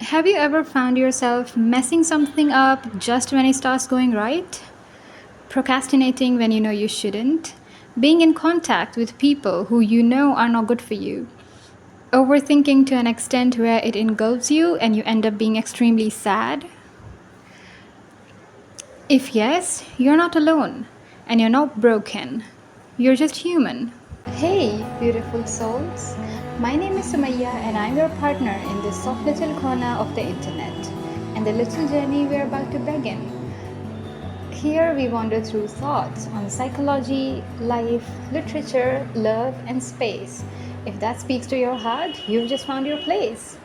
Have you ever found yourself messing something up just when it starts going right? Procrastinating when you know you shouldn't? Being in contact with people who you know are not good for you? Overthinking to an extent where it engulfs you and you end up being extremely sad? If yes, you're not alone and you're not broken. You're just human. Hey, beautiful souls. My name is Sumaya and I'm your partner in this soft little corner of the internet and the little journey we're about to begin. Here we wander through thoughts on psychology, life, literature, love, and space. If that speaks to your heart, you've just found your place.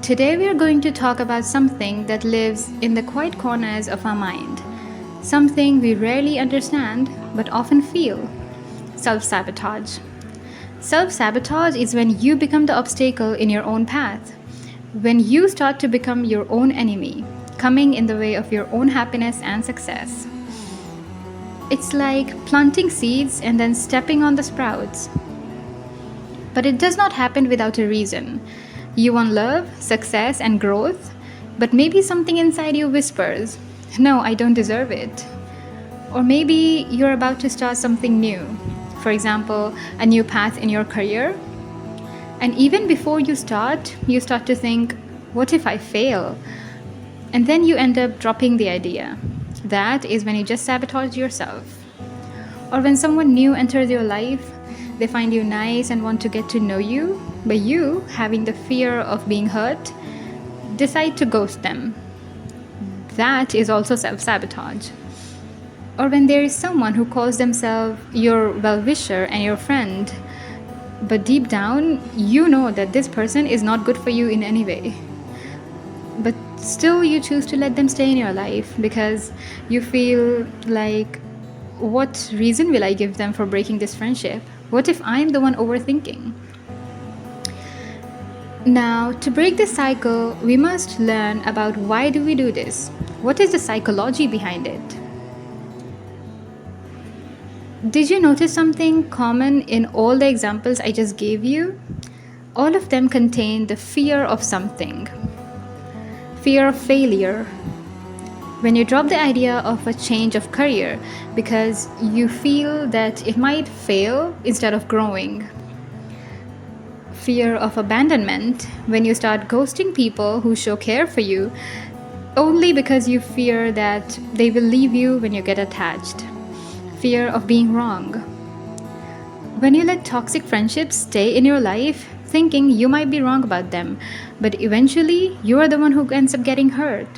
Today we are going to talk about something that lives in the quiet corners of our mind. Something we rarely understand but often feel. Self-sabotage. Self-sabotage is when you become the obstacle in your own path. When you start to become your own enemy, coming in the way of your own happiness and success. It's like planting seeds and then stepping on the sprouts. But it does not happen without a reason. You want love, success, and growth, but maybe something inside you whispers, "No, I don't deserve it." Or maybe you're about to start something new. For example, a new path in your career. And even before you start to think, what if I fail? And then you end up dropping the idea. That is when you just sabotage yourself. Or when someone new enters your life, they find you nice and want to get to know you, but you, having the fear of being hurt, decide to ghost them. That is also self-sabotage. Or when there is someone who calls themselves your well-wisher and your friend, but deep down, you know that this person is not good for you in any way. But still, you choose to let them stay in your life because you feel like, what reason will I give them for breaking this friendship? What if I'm the one overthinking? Now, to break this cycle, we must learn about why do we do this? What is the psychology behind it? Did you notice something common in all the examples I just gave you? All of them contain the fear of something. Fear of failure. When you drop the idea of a change of career because you feel that it might fail instead of growing. Fear of abandonment. When you start ghosting people who show care for you only because you fear that they will leave you when you get attached. Fear of being wrong. When you let toxic friendships stay in your life, thinking you might be wrong about them, but eventually you are the one who ends up getting hurt.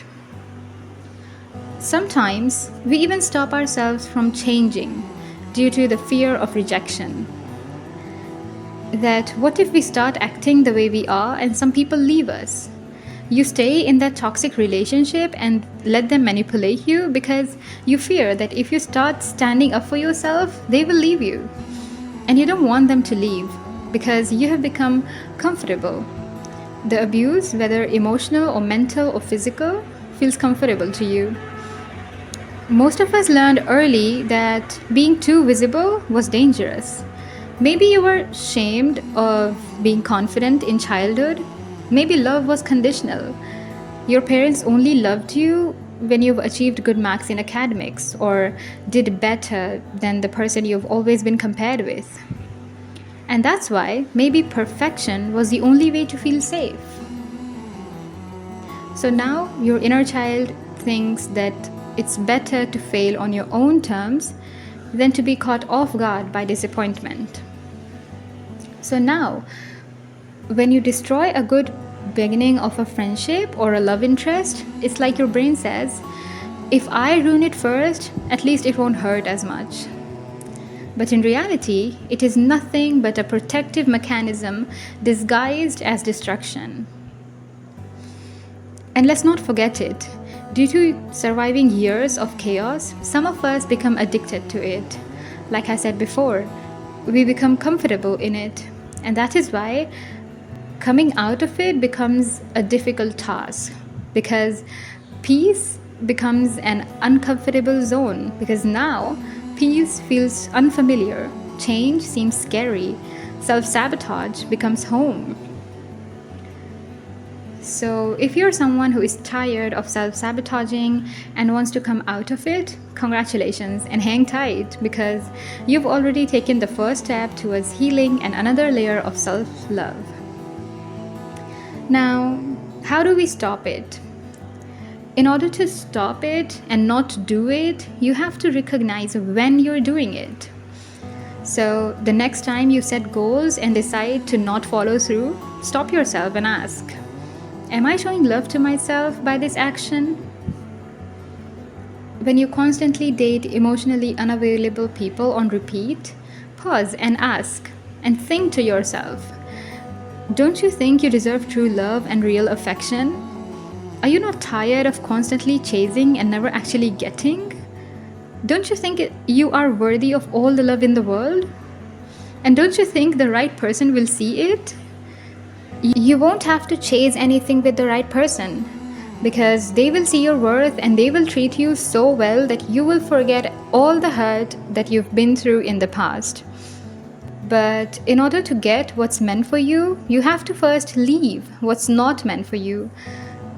Sometimes we even stop ourselves from changing due to the fear of rejection. That what if we start acting the way we are and some people leave us? You stay in that toxic relationship and let them manipulate you because you fear that if you start standing up for yourself, they will leave you. And you don't want them to leave because you have become comfortable. The abuse, whether emotional or mental or physical, feels comfortable to you. Most of us learned early that being too visible was dangerous. Maybe you were ashamed of being confident in childhood. Maybe love was conditional. Your parents only loved you when you've achieved good marks in academics or did better than the person you've always been compared with. And that's why maybe perfection was the only way to feel safe. So now your inner child thinks that it's better to fail on your own terms than to be caught off guard by disappointment. So now, when you destroy a good beginning of a friendship or a love interest, it's like your brain says, if I ruin it first, at least it won't hurt as much. But in reality, it is nothing but a protective mechanism disguised as destruction. And let's not forget it. Due to surviving years of chaos, some of us become addicted to it. Like I said before, we become comfortable in it. And that is why coming out of it becomes a difficult task because peace becomes an uncomfortable zone because now peace feels unfamiliar, change seems scary, self-sabotage becomes home. So, if you're someone who is tired of self sabotaging and wants to come out of it, congratulations and hang tight because you've already taken the first step towards healing and another layer of self love. Now, how do we stop it? In order to stop it and not do it, you have to recognize when you're doing it. So, the next time you set goals and decide to not follow through, stop yourself and ask, am I showing love to myself by this action? When you constantly date emotionally unavailable people on repeat, pause and ask and think to yourself, don't you think you deserve true love and real affection? Are you not tired of constantly chasing and never actually getting? Don't you think you are worthy of all the love in the world? And don't you think the right person will see it? You won't have to chase anything with the right person because they will see your worth and they will treat you so well that you will forget all the hurt that you've been through in the past. But in order to get what's meant for you, you have to first leave what's not meant for you.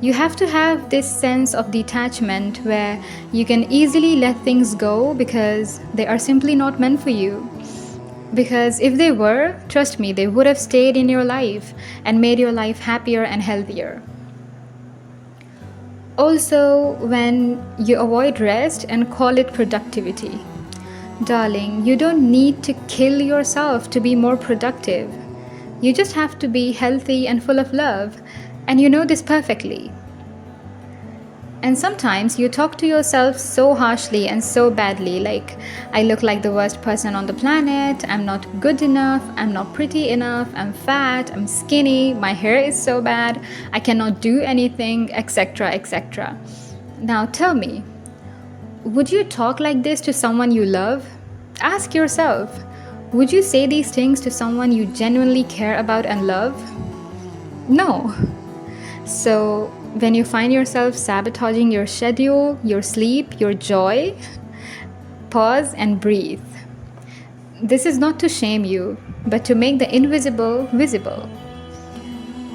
You have to have this sense of detachment where you can easily let things go because they are simply not meant for you. Because if they were, trust me, they would have stayed in your life and made your life happier and healthier. Also, when you avoid rest and call it productivity. Darling, you don't need to kill yourself to be more productive. You just have to be healthy and full of love, and you know this perfectly. And sometimes you talk to yourself so harshly and so badly, like, I look like the worst person on the planet, I'm not good enough, I'm not pretty enough, I'm fat, I'm skinny, my hair is so bad, I cannot do anything, etc., etc. Now tell me, would you talk like this to someone you love? Ask yourself, would you say these things to someone you genuinely care about and love? No. So, when you find yourself sabotaging your schedule, your sleep, your joy, pause and breathe. This is not to shame you, but to make the invisible visible.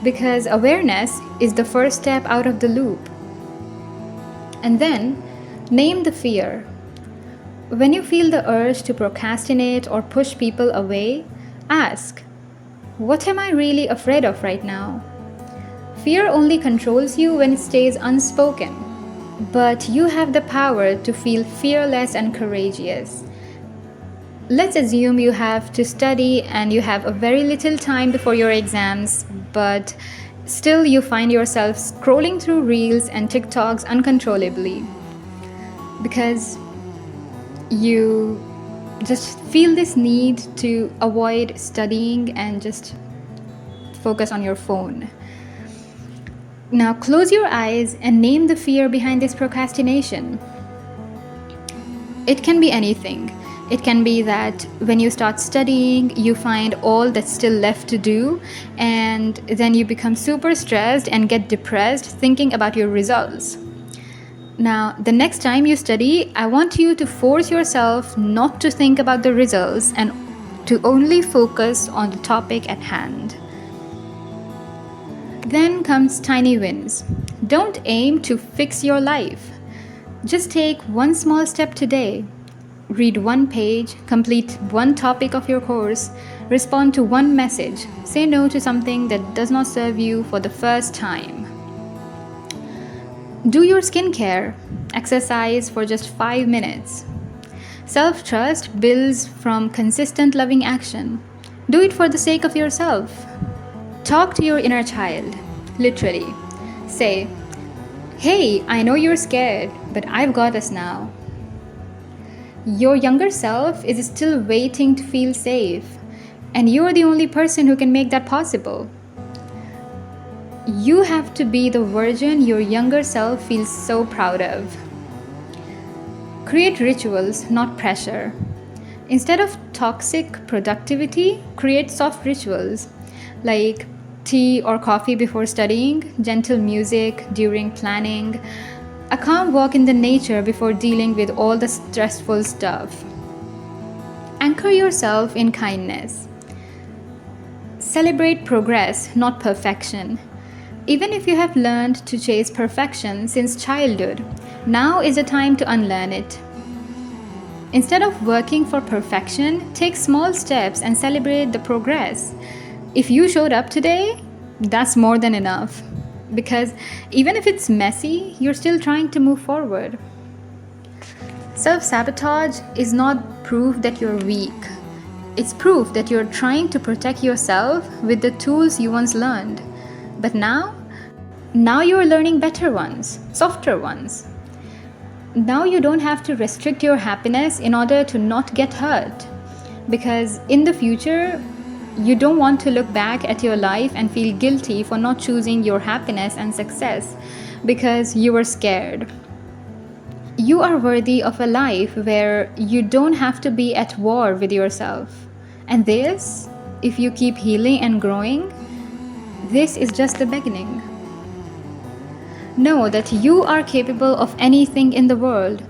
Because awareness is the first step out of the loop. And then, name the fear. When you feel the urge to procrastinate or push people away, ask, what am I really afraid of right now? Fear only controls you when it stays unspoken, but you have the power to feel fearless and courageous. Let's assume you have to study and you have a very little time before your exams, but still you find yourself scrolling through reels and TikToks uncontrollably because you just feel this need to avoid studying and just focus on your phone. Now close your eyes and name the fear behind this procrastination. It can be anything. It can be that when you start studying, you find all that's still left to do, and then you become super stressed and get depressed thinking about your results. Now, the next time you study, I want you to force yourself not to think about the results and to only focus on the topic at hand. Then comes tiny wins. Don't aim to fix your life. Just take one small step today. Read one page, complete one topic of your course, respond to one message, say no to something that does not serve you for the first time. Do your skincare, exercise for just 5 minutes. Self-trust builds from consistent loving action. Do it for the sake of yourself. Talk to your inner child, literally. Say, hey, I know you're scared, but I've got us now. Your younger self is still waiting to feel safe, and you're the only person who can make that possible. You have to be the version your younger self feels so proud of. Create rituals, not pressure. Instead of toxic productivity, create soft rituals like tea or coffee before studying, gentle music during planning, a calm walk in the nature before dealing with all the stressful stuff. Anchor yourself in kindness. Celebrate progress, not perfection. Even if you have learned to chase perfection since childhood, now is the time to unlearn it. Instead of working for perfection, take small steps and celebrate the progress. If you showed up today, that's more than enough. Because even if it's messy, you're still trying to move forward. Self sabotage is not proof that you're weak, it's proof that you're trying to protect yourself with the tools you once learned. But now you're learning better ones, softer ones. Now you don't have to restrict your happiness in order to not get hurt. Because in the future, you don't want to look back at your life and feel guilty for not choosing your happiness and success because you were scared. You are worthy of a life where you don't have to be at war with yourself. And this, if you keep healing and growing, this is just the beginning. Know that you are capable of anything in the world.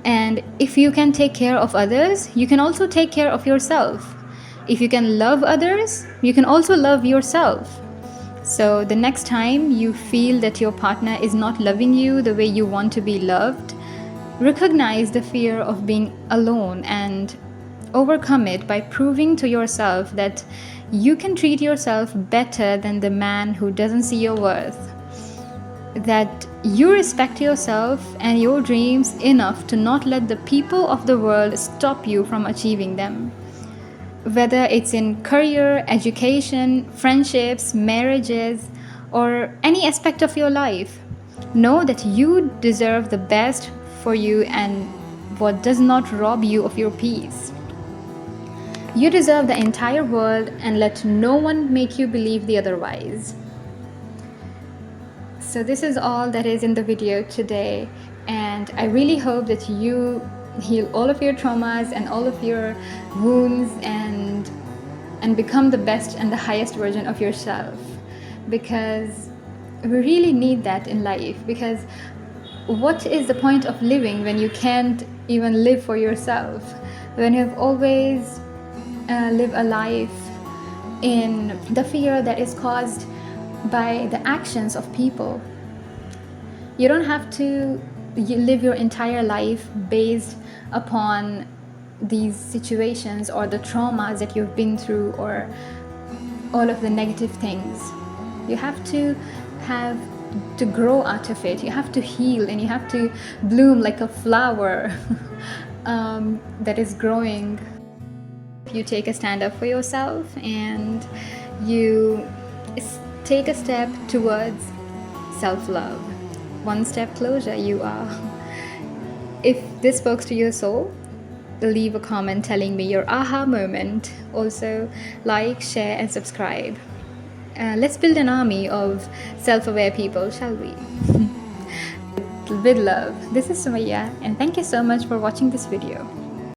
And if you can take care of others, you can also take care of yourself. If you can love others, you can also love yourself. So the next time you feel that your partner is not loving you the way you want to be loved, recognize the fear of being alone and overcome it by proving to yourself that you can treat yourself better than the man who doesn't see your worth. That you respect yourself and your dreams enough to not let the people of the world stop you from achieving them. Whether it's in career, education, friendships, marriages, or any aspect of your life, know that you deserve the best for you and what does not rob you of your peace. You deserve the entire world and let no one make you believe the otherwise. So this is all that is in the video today, and I really hope that you heal all of your traumas and all of your wounds and become the best and the highest version of yourself, because we really need that in life. Because what is the point of living when you can't even live for yourself, when you've always lived a life in the fear that is caused by the actions of people? You don't have to live your entire life based upon these situations or the traumas that you've been through or all of the negative things. You have to grow out of it. You have to heal and you have to bloom like a flower that is growing. You take a stand up for yourself and you take a step towards self-love. One step closer you are. If this spoke to your soul, leave a comment telling me your aha moment. Also, like, share, and subscribe. Let's build an army of self-aware people, shall we? With love. This is Sumaya, and thank you so much for watching this video.